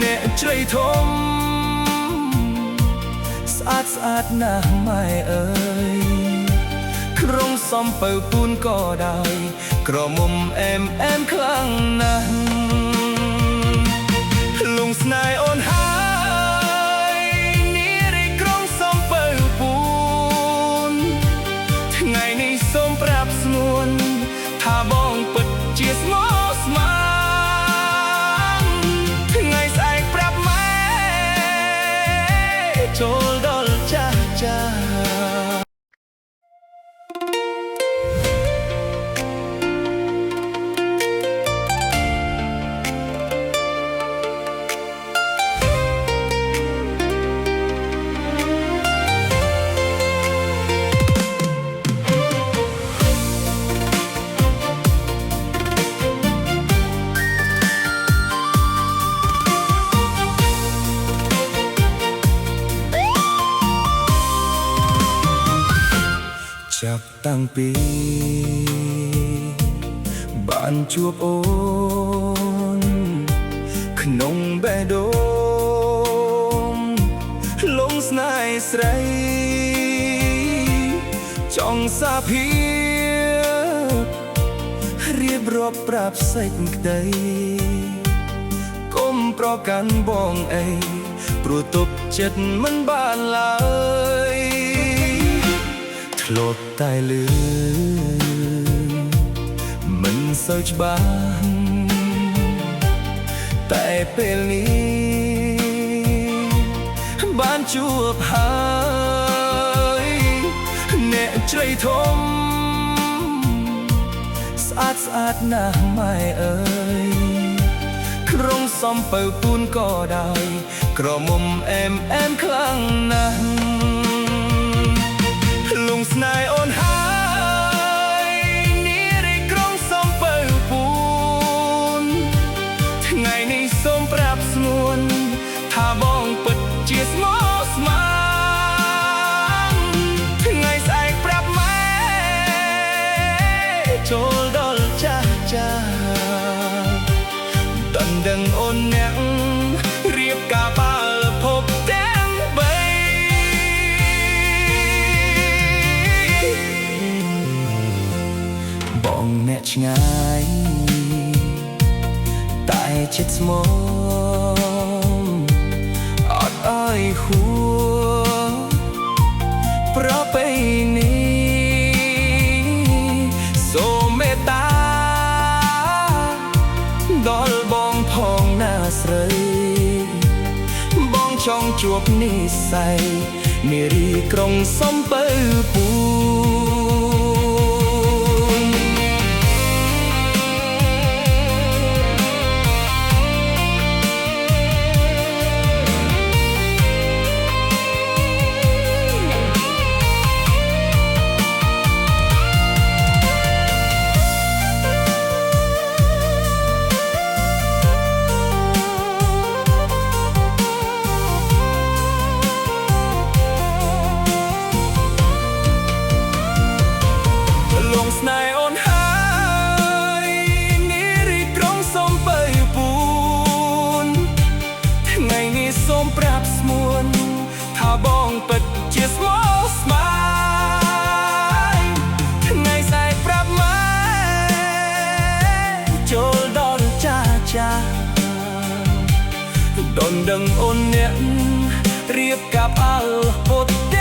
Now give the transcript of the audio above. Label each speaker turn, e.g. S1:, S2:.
S1: អ្នកជ្រៃធំស្អាតណាស់ម៉ែអើយក្រុងសំពៅពូនក៏ដោយក្រមុំអែមខ្លាំងណាស់លងស្នេហ៍អូនហើយនារីក្រុងសំពៅពូនថ្ងៃនេះសូមប្រាប់ស្មួនថាបងពិតជាស្មោះស្ម័គ្រថ្ងៃស្អែកប្រាប់ម៉ែចូលដល់ចាស់ចាប់តាំងពីបានជួបអូនក្នុងបេះដូងលងស្នេហ៍ស្រីចង់សាភិបរៀបរាប់ប្រាប់សេចក្តីកុំប្រកាន់បងអីព្រោះទប់ចិត្តមិនបានឡើយធ្លាប់តែលឺមិនសូវច្បាស់តែពេលនេះបានជួបហើយអ្នកជ្រៃធំស្អាតណាស់ម៉ែអើយក្រុងសំពៅពូនក៏ដោយក្រមុំអែមខ្លាំងណាស់លងស្នេហ៍អូនហើយនារីក្រុងសំពៅពូនថ្ងៃនេះសូមប្រាប់ស្មួនថាបងពិតជាស្មោះស្ម័គ្រថ្ងៃស្អែកប្រាប់ម៉ែចូលដល់ចាស់ដណ្ដឹងអូនអ្នករៀបការបាល់ភពទាំងបីបងអ្នកឆ្ងាយតែចិត្តស្មោះអត់អើយហួរប្រពៃនេះសូមមេត្តាដល់បងផងណាស្រីបងចង់ជួបនិស្ស័យនារីក្រុងសំពៅពូស្នេហ៍អូនហើយនារីក្រុងសំពៅពូនថ្ងៃនេះសូមប្រាប់ស្មួនថាបងពិតជាស្មោះស្ម័គ្រថ្ងៃស្អែកប្រាប់ម៉ែចូលដល់ចាស់ដណ្ដឹងអូនអ្នករៀបការបាល់ពុត